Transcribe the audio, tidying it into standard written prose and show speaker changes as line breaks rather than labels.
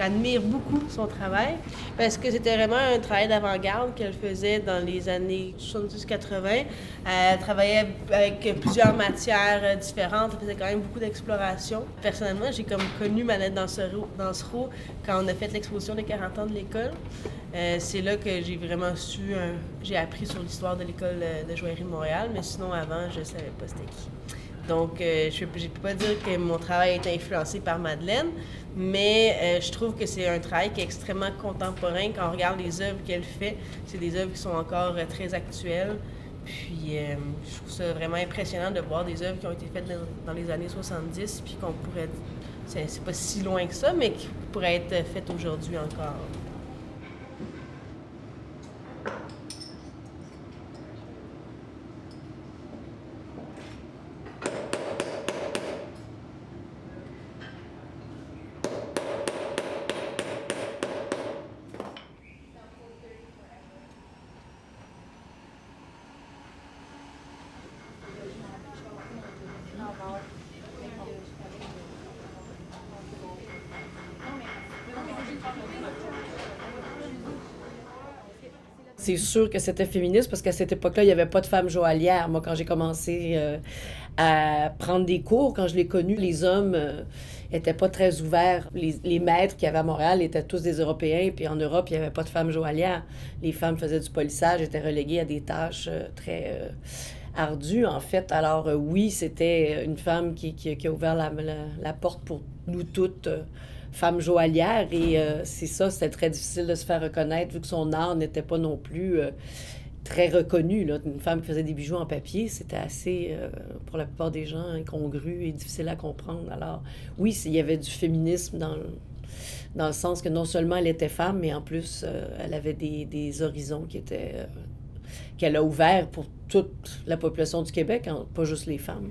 j'admire beaucoup son travail parce que c'était vraiment un travail d'avant-garde qu'elle faisait dans les années 70-80. Elle travaillait avec plusieurs matières différentes, elle faisait quand même beaucoup d'exploration. Personnellement, j'ai comme connu Manette Dansereau quand on a fait l'exposition des 40 ans de l'école. C'est là que j'ai vraiment j'ai appris sur l'histoire de l'école de joaillerie de Montréal, mais sinon avant, je ne savais pas c'était qui. Donc, je ne peux pas dire que mon travail est influencé par Madeleine, mais je trouve que c'est un travail qui est extrêmement contemporain. Quand on regarde les œuvres qu'elle fait, c'est des œuvres qui sont encore très actuelles. Puis, je trouve ça vraiment impressionnant de voir des œuvres qui ont été faites dans les années 70, puis qu'on pourrait... C'est pas si loin que ça, mais qui pourraient être faites aujourd'hui encore.
C'est sûr que c'était féministe parce qu'à cette époque-là, il n'y avait pas de femmes joaillières. Moi, quand j'ai commencé à prendre des cours, quand je l'ai connu, les hommes étaient pas très ouverts. Les maîtres qu'il y avait à Montréal étaient tous des Européens, puis en Europe, il n'y avait pas de femmes joaillières. Les femmes faisaient du polissage, étaient reléguées à des tâches très ardues, en fait. Alors oui, c'était une femme qui a ouvert la porte pour nous toutes. Femme joaillière et c'est ça, c'était très difficile de se faire reconnaître vu que son art n'était pas non plus très reconnu. Là. Une femme qui faisait des bijoux en papier, c'était assez, pour la plupart des gens, incongru et difficile à comprendre. Alors oui, il y avait du féminisme dans le sens que non seulement elle était femme, mais en plus, elle avait des horizons qui étaient qu'elle a ouverts pour toute la population du Québec, pas juste les femmes.